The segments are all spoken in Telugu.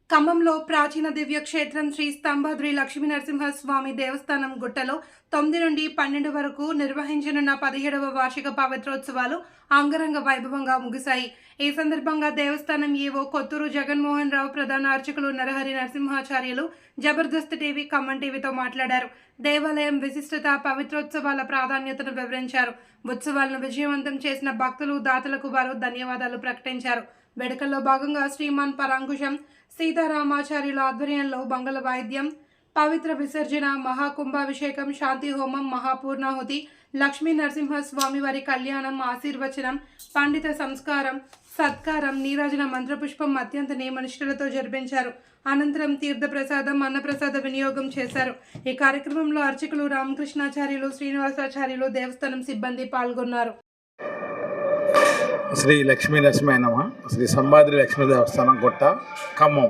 ఖమ్మంలో ప్రాచీన దివ్యక్షేత్రం శ్రీ స్తంభాద్రి లక్ష్మీ నరసింహస్వామి దేవస్థానం గుట్టలో 9 నుండి 12 వరకు నిర్వహించనున్న 17వ వార్షిక పవిత్రోత్సవాలు అంగరంగ వైభవంగా ముగిశాయి. ఈ సందర్భంగా దేవస్థానం ఈవో కొత్తూరు జగన్మోహన్ రావు, ప్రధాన అర్చకులు నరహరి నరసింహాచార్యులు జబర్దస్త్ టీవీ, ఖమ్మం టీవీతో మాట్లాడారు. దేవాలయం విశిష్టత, పవిత్రోత్సవాల ప్రాధాన్యతను వివరించారు. ఉత్సవాలను విజయవంతం చేసిన భక్తులు, దాతలకు వారు ధన్యవాదాలు ప్రకటించారు. వేడుకల్లో భాగంగా శ్రీమాన్ పరాంకుశం సీతారామాచార్యుల ఆధ్వర్యంలో మంగళ వాయిద్యం, పవిత్ర విసర్జన, మహాకుంభాభిషేకం, శాంతి హోమం, మహాపూర్ణాహుతి, లక్ష్మీ నరసింహస్వామి వారి కళ్యాణం, ఆశీర్వచనం, పండిత సంస్కారం, సత్కారం, నీరాజన మంత్రపుష్పం అత్యంత నియమనిష్ఠులతో జరిపించారు. అనంతరం తీర్థప్రసాదం, అన్నప్రసాద వినియోగం చేశారు. ఈ కార్యక్రమంలో అర్చకులు రామకృష్ణాచార్యులు, శ్రీనివాసాచార్యులు, దేవస్థానం సిబ్బంది పాల్గొన్నారు. శ్రీ లక్ష్మీ నరసింహాయ నమః. శ్రీ సంబాద్రి లక్ష్మీ దేవస్థానం గుట్ట, ఖమ్మం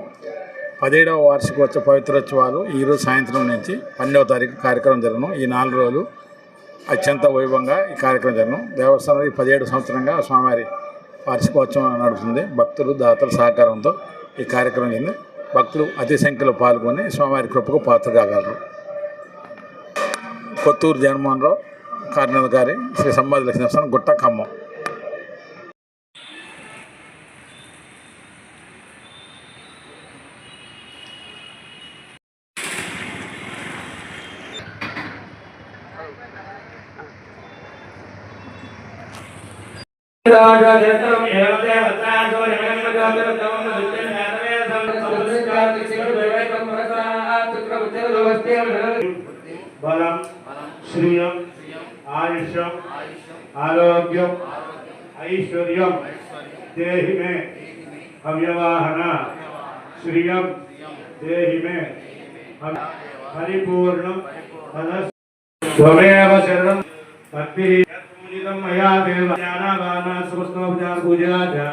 17వ వార్షికోత్సవ పవిత్రోత్సవాలు ఈరోజు సాయంత్రం నుంచి 12వ తారీఖు కార్యక్రమం జరగను. ఈ 4 రోజులు అత్యంత వైభవంగా ఈ కార్యక్రమం జరగను. దేవస్థానం 17 సంవత్సరంగా స్వామివారి వార్షికోత్సవం నడుస్తుంది. భక్తులు, దాతల సహకారంతో ఈ కార్యక్రమం జరిగింది. భక్తులు అతి సంఖ్యలో పాల్గొని స్వామివారి కృపకు పాత్ర కాగలరు. కొత్తూరు జగన్మోహన్ రావు కార్యాధికారి, శ్రీ సంబాద్రి లక్ష్మీ దేవస్థానం గుట్ట, ఖమ్మం. బలం, శ్రియం, ఆయుష్యం, ఆరోగ్యం, ఐశ్వర్యం దేహి మే అవ్యవాహన, శ్రియం దేహి మే పరిపూర్ణం త్వమేవ శరణం భక్తిః పూజితం మయా దేవ జ్ఞానావాన సమస్తోపచార పూజా చ.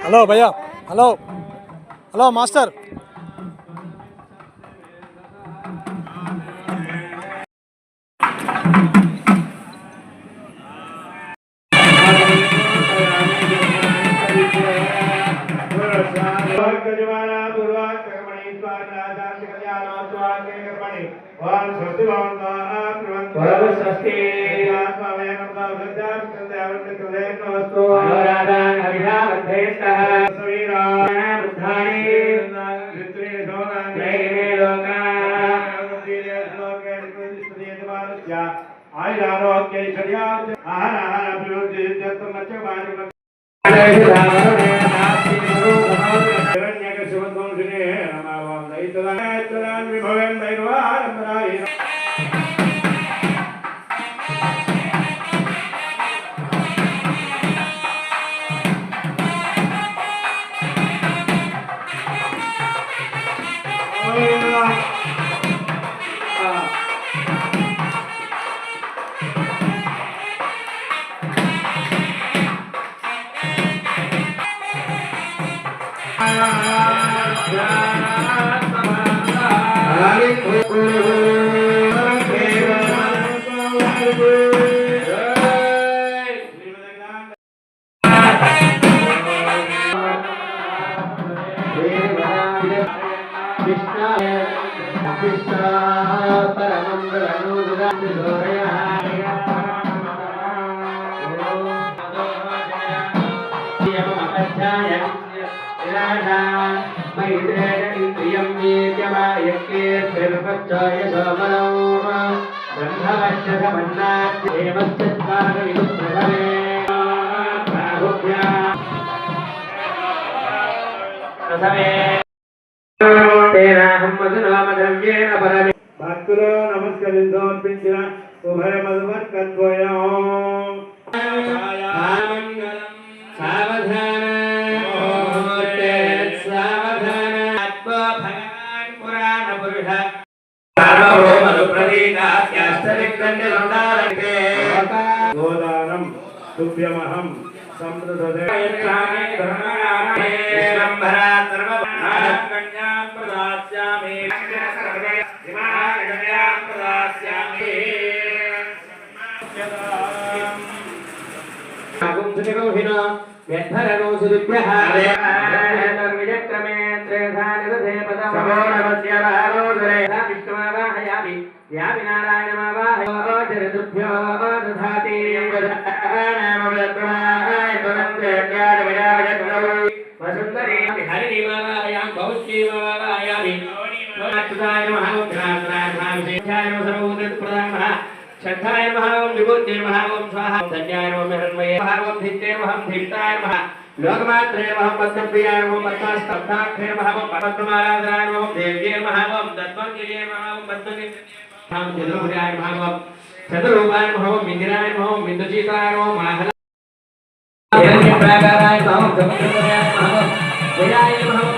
హలో భయ్యా, హలో హలో మాస్టర్. భక్తులు నమస్కరించి సమర్పించిన ఉభయ మధుమత్కత్వయం గోదానం తుభ్యమహం श्रद्धाय महावं विभूति महावं स्वाहा धन्याय नमः हिरण्मये महावं धित्ते महं धित्ताय नमः लोकमात्रे महं पद्मप्रियाय नमः पद्मास्ताक्षे महावं पद्ममालाधराय नमः देव्ये महावं दत्तमंजलिये महावं पद्मनिधे महावं चतुर्भुजाय महावं चतुर्रूपाय महावं मिंदिराय महावं बिंदुचीताय नमः माहला हिरण्यप्राकाराय महावं समुद्रपदाय महावं जयाय महावं